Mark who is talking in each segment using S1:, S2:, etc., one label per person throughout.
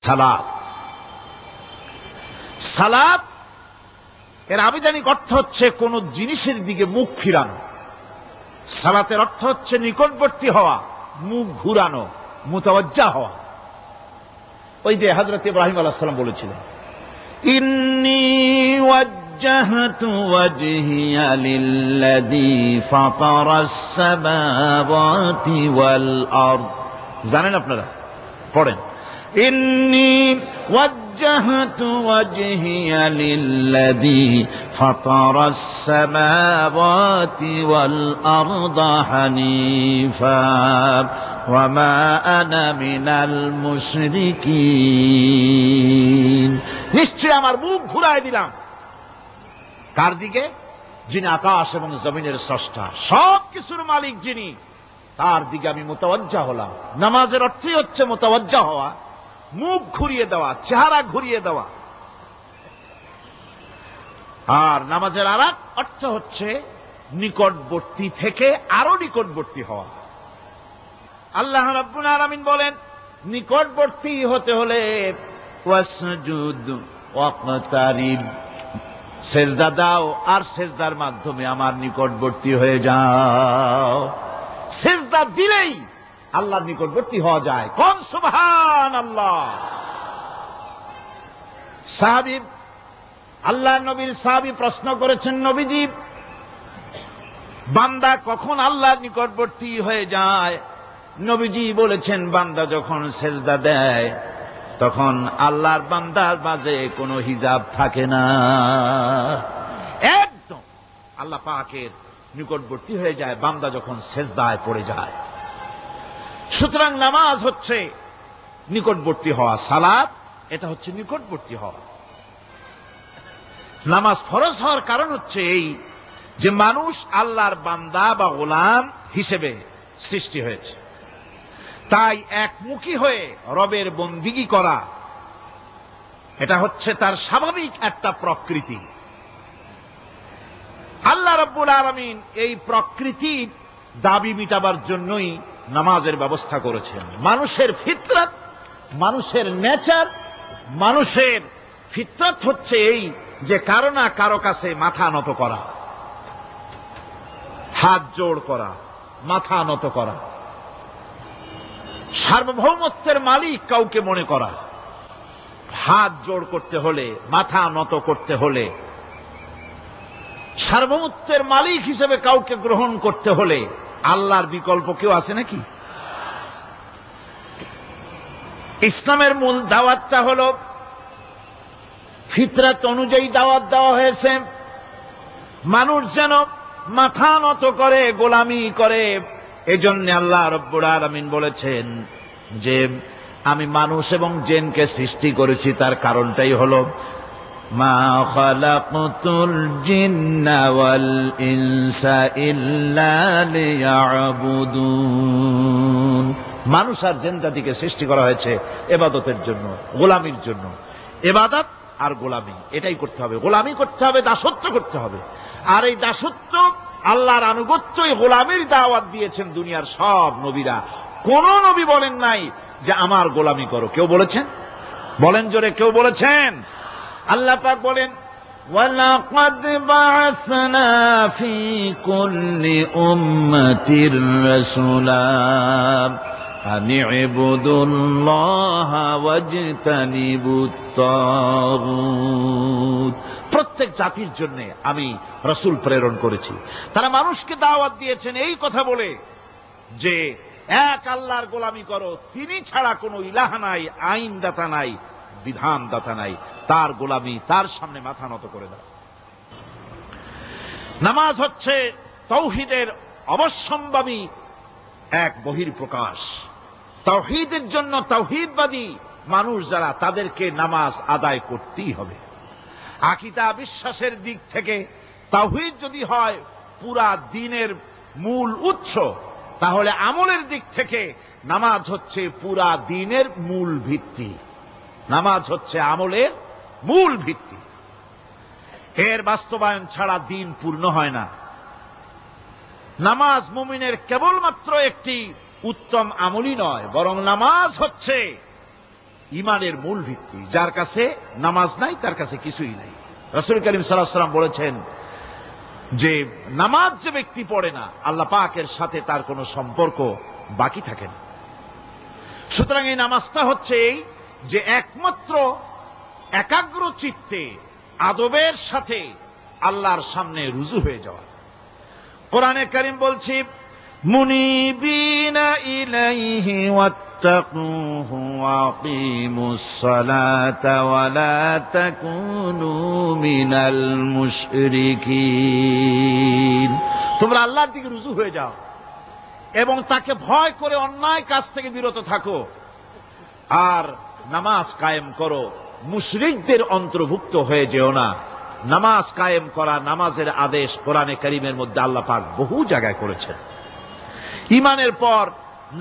S1: সালাত। সালাত এর আবিধানিক অর্থ হচ্ছে কোন জিনিসের দিকে মুখ ফিরানো। সালাতের অর্থ হচ্ছে নিকটবর্তী হওয়া, মুখ ঘুরানো, মুতাওয়াজ্জা হওয়া। ওই যে হযরত ইব্রাহিম আলাইহিস সালাম বলেছিলেন, ইন্নী ওয়াজ্জাহতু ওয়াজহিয়া লিল্লাযী ফাতারাস সামাওয়াতি ওয়াল আরদ। জানেন আপনারা? পড়েন, ইন্নী ওয়াজ্জাহতু ওয়াজহিয়া লিল্লাযী ফাতারাস সামাওয়াতি ওয়াল আরদা হানিফা ওয়া মা আনা মিনাল মুশরিকিন। নিশ্চয় আমার মুখ ঘুরায় দিলাম। কার দিকে? যিনি আকাশ এবং জমিনের স্রষ্টা, সব কিছুর মালিক যিনি, তার দিকে আমি মুতাওয়াজ্জা হলাম। নামাজের অর্থই হচ্ছে মুতাওয়াজ্জা হওয়া, মুখ ঘুরিয়ে দেওয়া, চেহারা ঘুরিয়ে দেওয়া। আর নামাজের আরেক অর্থ হচ্ছে নিকটবর্তী থেকে আরো নিকটবর্তী হওয়া। আল্লাহ রাব্বুল আলামিন বলেন, নিকটবর্তী হতে হলে ওয়াসজুদ ওয়াকতারিব, সেজদা দাও আর সেজদার মাধ্যমে আমার নিকটবর্তী হয়ে যাও। সেজদা দিলেই আল্লাহর নিকটবর্তী হওয়া যায়। কোন সুবহানাল্লাহ। সাহাবী, আল্লাহ নবীর সাহাবী প্রশ্ন করেছেন, নবীজি, বান্দা কখন আল্লাহর নিকটবর্তী হয়ে যায়? নবীজি বলেছেন, বান্দা যখন সেজদা দেয় তখন আল্লাহর বান্দার মাঝে কোনো হিজাব থাকে না, একদম আল্লাহ পাকের নিকটবর্তী হয়ে যায় বান্দা যখন সেজদায় পড়ে যায়। সুতরাং নামাজ হচ্ছে নিকটবর্তী হওয়া, সালাত এটা হচ্ছে নিকটবর্তী হওয়া। নামাজ ফরজ হওয়ার কারণ হচ্ছে এই যে মানুষ আল্লাহর বান্দা বা গোলাম হিসেবে সৃষ্টি হয়েছে, তাই একমুখী হয়ে রবের বন্দিগি করা এটা হচ্ছে তার স্বাভাবিক একটা প্রকৃতি। আল্লাহ রাব্বুল আলামিন এই প্রকৃতির দাবি মিটাবার জন্যই নামাজের ব্যবস্থা করেছেন। মানুষের ফিতরত, মানুষের নেচার, মানুষের ফিতরত হচ্ছে এই যে কারো না কারো কাছে মাথা নত করা, হাত জোড় করা, মাথা নত করা, সার্বভৌমত্বের মালিক কাউকে মনে করা। হাত জোড় করতে হলে, মাথা নত করতে হলে, সার্বভৌমত্বের মালিক হিসেবে কাউকে গ্রহণ করতে হলে আল্লাহর বিকল্প কেউ আছে নাকি? ইসলামের মূল দাওয়াতটা হলো ফিতরত অনুযায়ী দাওয়াত দেওয়া হয়েছে। মানুষ যেন মাথা নত করে, গোলামি করে। এজন্য আল্লাহ রাব্বুল আলামিন বলেছেন যে আমি মানুষ এবং জিনকে সৃষ্টি করেছি, তার কারণটাই হলো মা খালাকতুল জিন্না ওয়াল ইনসা ইল্লা লিয়াবুদুন। মানুষ আর জিন জাতিকে সৃষ্টি করা হয়েছে ইবাদতের জন্য, গোলামির জন্য। ইবাদত আর গোলামি এটাই করতে হবে, গোলামি করতে হবে, দাসত্ব করতে হবে। আর এই দাসত্ব, আল্লাহর আনুগত্যই গোলামির দাওয়াত দিয়েছেন দুনিয়ার সব নবীরা। কোন নবী বলেন নাই যে আমার গোলামি করো। কেউ বলেছেন? বলেন জোরে, কেউ বলেছেন? আল্লাহ পাক বলেন, ওয়ালাকাদ বা'আসনা ফি কুল্লি উম্মাতির রাসূলা আন ইবুদুল্লাহা ওয়াজতানিবুত তাগুত। প্রত্যেক জাতির জন্য আমি রাসূল প্রেরণ করেছি। তারা মানুষকে দাওয়াত দিয়েছেন এই কথা বলে যে এক আল্লাহর গোলামি করো, তিনি ছাড়া কোনো ইলাহ নাই, আইনদাতা নাই, বিধানদাতা নাই, তার গোলামি, তার সামনে মাথা নত করে দাও। নামাজ হচ্ছে তাওহীদের অবশ্যম্ভাবী এক বহির্প্রকাশ। তাওহীদের জন্য তাওহীদবাদী মানুষ যারা, তাদেরকে নামাজ আদায় করতেই হবে। আকীদা বিশ্বাসের দিক থেকে তাওহীদ যদি হয় পুরা দ্বীনের মূল উৎস, তাহলে আমলের দিক থেকে নামাজ হচ্ছে পুরা দ্বীনের মূল ভিত্তি। নামাজ হচ্ছে আমলের মূল ভিত্তি। এর বাস্তবায়ন ছাড়া দ্বীন পূর্ণ হয় না। নামাজ মুমিনের কেবলমাত্র একটি উত্তম আমলই নয়, বরং নামাজ হচ্ছে ইমানের মূল ভিত্তি। যার কাছে নামাজ নাই তার কাছে কিছুই নাই। রাসূল করিম সাল্লাল্লাহু আলাইহি ওয়াসাল্লাম বলেছেন যে নামাজ যে ব্যক্তি পড়ে না, আল্লাহ পাকের সাথে তার কোনো সম্পর্ক বাকি থাকে না। সুতরাং এই নামাজটা হচ্ছে এই যে একমাত্র একাগ্র চিত্তে আদবের সাথে আল্লাহর সামনে রুজু হয়ে যাওয়া। কোরআনে কারীম বলছে মুনিবিনা ইলাইহি ওয়াত্তাকুহু ওয়া আকিমুস সালাতা ওয়া লা তাকুনু মিনাল মুশরিকিন। তোমরা আল্লাহর দিকে রুজু হয়ে যাও এবং তাকে ভয় করে অন্যায় কাজ থেকে বিরত থাকো, আর নামাজ কায়েম করো, মুশরিকদের অন্তর্ভুক্ত হয়ে যেও না। নামাজ কায়েম করা, নামাজের আদেশ কোরআনে কারীমের মধ্যে আল্লাহ পাক বহু জায়গায় করেছেন। ঈমানের পর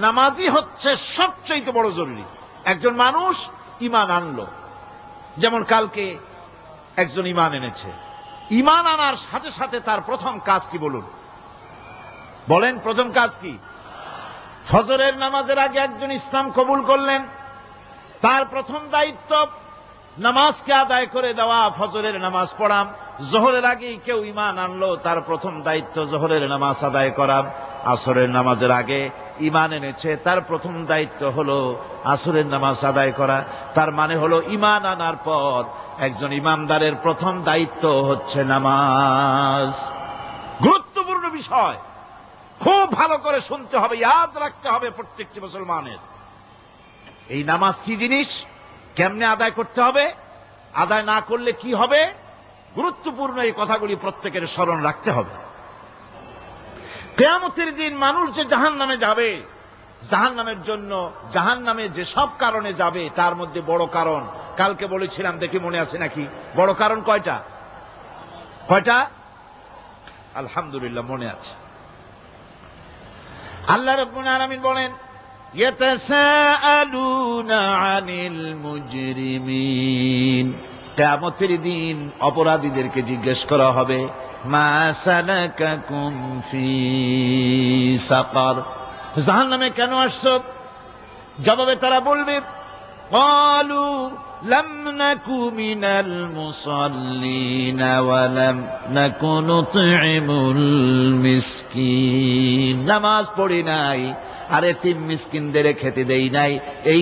S1: নামাজই হচ্ছে সবচেয়ে বড় জরুরি। একজন মানুষ ঈমান আনলো, যেমন কালকে একজন ঈমান এনেছে, ঈমান আনার সাথে সাথে তার প্রথম কাজ কি বলুন? বলেন প্রথম কাজ কি? ফজরের নামাজের আগে একজন ইসলাম কবুল করলেন, তার প্রথম দায়িত্ব নামাজকে আদায় করে দেওয়া, ফজরের নামাজ পড়াম। জোহরের আগেই কেউ ঈমান আনলো, তার প্রথম দায়িত্ব জোহরের নামাজ আদায় করা। আসরের নামাজের আগে ঈমান এনেছে, তার প্রথম দায়িত্ব হলো আসরের নামাজ আদায় করা। তার মানে হলো ঈমান আনার পর একজন ঈমানদারের প্রথম দায়িত্ব হচ্ছে নামাজ। গুরুত্বপূর্ণ বিষয়, খুব ভালো করে শুনতে হবে, ইয়াদ রাখতে হবে প্রত্যেকটি মুসলমানের। এই নামাজ কি জিনিস, কেমনে আদায় করতে হবে, আদায় না করলে কি হবে, গুরুত্বপূর্ণ এই কথাগুলি প্রত্যেকের স্মরণ রাখতে হবে। কিয়ামতের দিন মানুষ যে জাহান্নামে যাবে, জাহান্নামের জন্য জাহান্নামে যে সব কারণে যাবে তার মধ্যে বড় কারণ কালকে বলেছিলাম, দেখি মনে আছে নাকি? বড় কারণ কয়টা? কয়টা? আলহামদুলিল্লাহ মনে আছে। আল্লাহ রাব্বুল আলামিন বলেন ইয়াতাসাআলুনা আনিল মুজরিমিন, কিয়ামতের দিন অপরাধীদেরকে জিজ্ঞেস করা হবে মা সালাকাকুম ফি সাকার, জাহান্নামে কেন আসছো? জবাবে তারা বলবে ক্বালু লাম নাকু মিনাল মুসাল্লিন ওয়া লাম নাকু নুতঈমুল মিসকিন, নামাজ পড়ি নাই আর এতিম মিসকিনদের খেতে দেই নাই, এই